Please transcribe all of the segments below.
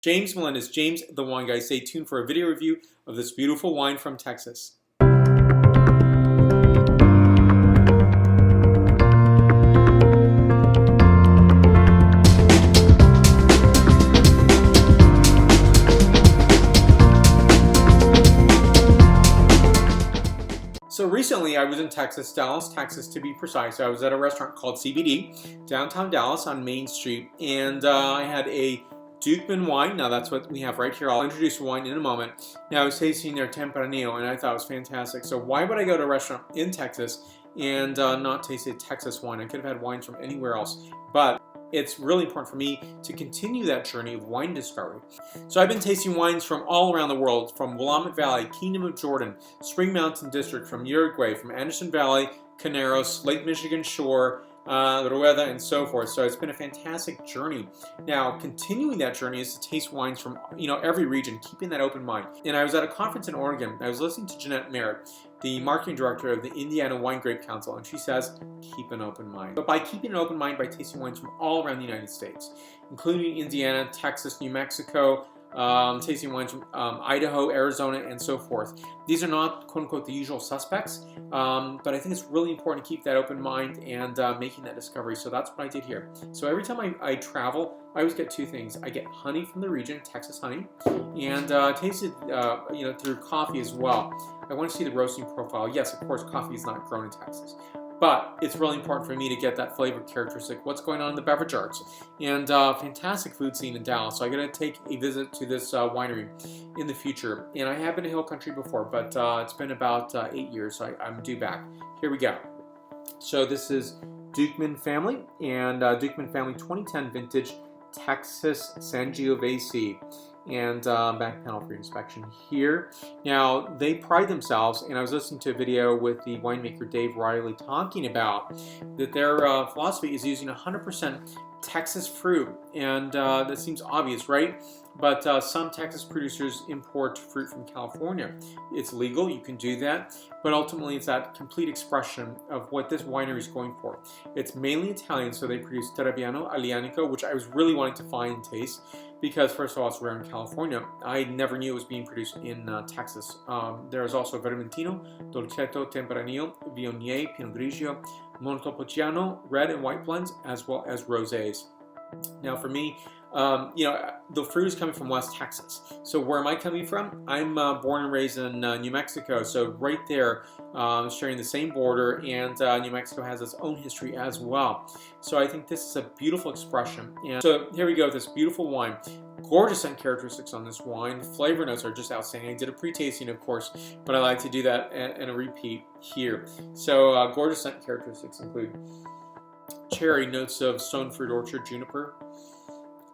James Melendez, James the Wine Guy. Stay tuned for a video review of this beautiful wine from Texas. So recently I was in Texas, Dallas, Texas to be precise. I was at a restaurant called CBD, downtown Dallas on Main Street, and I had a Duchman wine. Now that's what we have right here. I'll introduce the wine in a moment. Now I was tasting their Tempranillo and I thought it was fantastic. So why would I go to a restaurant in Texas and not taste a Texas wine? I could have had wines from anywhere else, but it's really important for me to continue that journey of wine discovery. So I've been tasting wines from all around the world, from Willamette Valley, Kingdom of Jordan, Spring Mountain District, from Uruguay, from Anderson Valley, Caneros, Lake Michigan Shore, Rueda, and so forth. So it's been a fantastic journey. Now, continuing that journey is to taste wines from every region, keeping that open mind. And I was at a conference in Oregon. I was listening to Jeanette Merritt, the marketing director of the Indiana Wine Grape Council, and she says, keep an open mind. But by keeping an open mind, by tasting wines from all around the United States, including Indiana, Texas, New Mexico, tasting wines from Idaho, Arizona, and so forth. These are not, quote-unquote, the usual suspects, but I think it's really important to keep that open mind and making that discovery. So that's what I did here. So every time I travel, I always get two things. I get honey from the region, Texas honey, and taste it through coffee as well. I want to see the roasting profile. Yes, of course, coffee is not grown in Texas, but it's really important for me to get that flavor characteristic, what's going on in the beverage arts, and fantastic food scene in Dallas. So I'm going to take a visit to this winery in the future. And I have been to Hill Country before, but it's been about 8 years, so I'm due back. Here we go. So this is Duchman Family, and Duchman Family 2010 Vintage Texas Sangiovese. And back panel for inspection here. Now, they pride themselves, and I was listening to a video with the winemaker Dave Riley talking about that their philosophy is using 100% Texas fruit, and that seems obvious, right? But some Texas producers import fruit from California. It's legal, you can do that, but ultimately it's that complete expression of what this winery is going for. It's mainly Italian, so they produce Trebbiano Aglianico, which I was really wanting to find and taste, because first of all, it's rare in California. I never knew it was being produced in Texas. There is also Vermentino, Dolcetto, Tempranillo, Viognier, Pinot Grigio, Montepulciano, red and white blends, as well as rosés. Now for me, the fruit is coming from West Texas. So where am I coming from? I'm born and raised in New Mexico, so right there, sharing the same border, and New Mexico has its own history as well. So I think this is a beautiful expression. And so here we go, this beautiful wine. Gorgeous scent characteristics on this wine. Flavor notes are just outstanding. I did a pre-tasting, of course, but I like to do that and a repeat here. So gorgeous scent characteristics include cherry, notes of stone fruit orchard, juniper,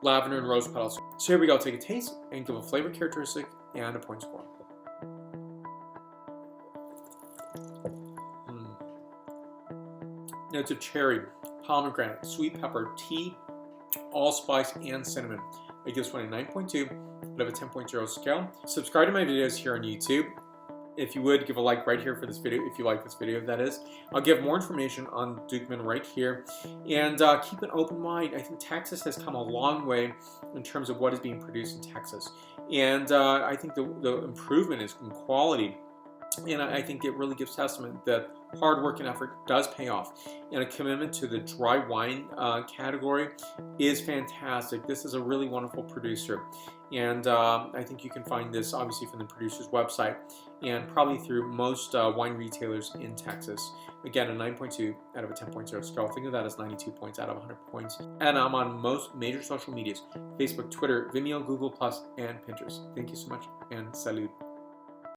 lavender, and rose petals. So here we go. Take a taste and give a flavor characteristic and a point score. Notes of cherry, pomegranate, sweet pepper, tea, allspice, and cinnamon. I give this one a 9.2 out of a 10.0 scale. Subscribe to my videos here on YouTube. If you would, give a like right here for this video, if you like this video, that is. I'll give more information on Duchman right here. And keep an open mind. I think Texas has come a long way in terms of what is being produced in Texas. And I think the improvement is in quality. And I think it really gives testament that hard work and effort does pay off. And a commitment to the dry wine category is fantastic. This is a really wonderful producer. And I think you can find this obviously from the producer's website and probably through most wine retailers in Texas. Again, a 9.2 out of a 10.0 scale. Think of that as 92 points out of 100 points. And I'm on most major social medias: Facebook, Twitter, Vimeo, Google+, and Pinterest. Thank you so much, and salud.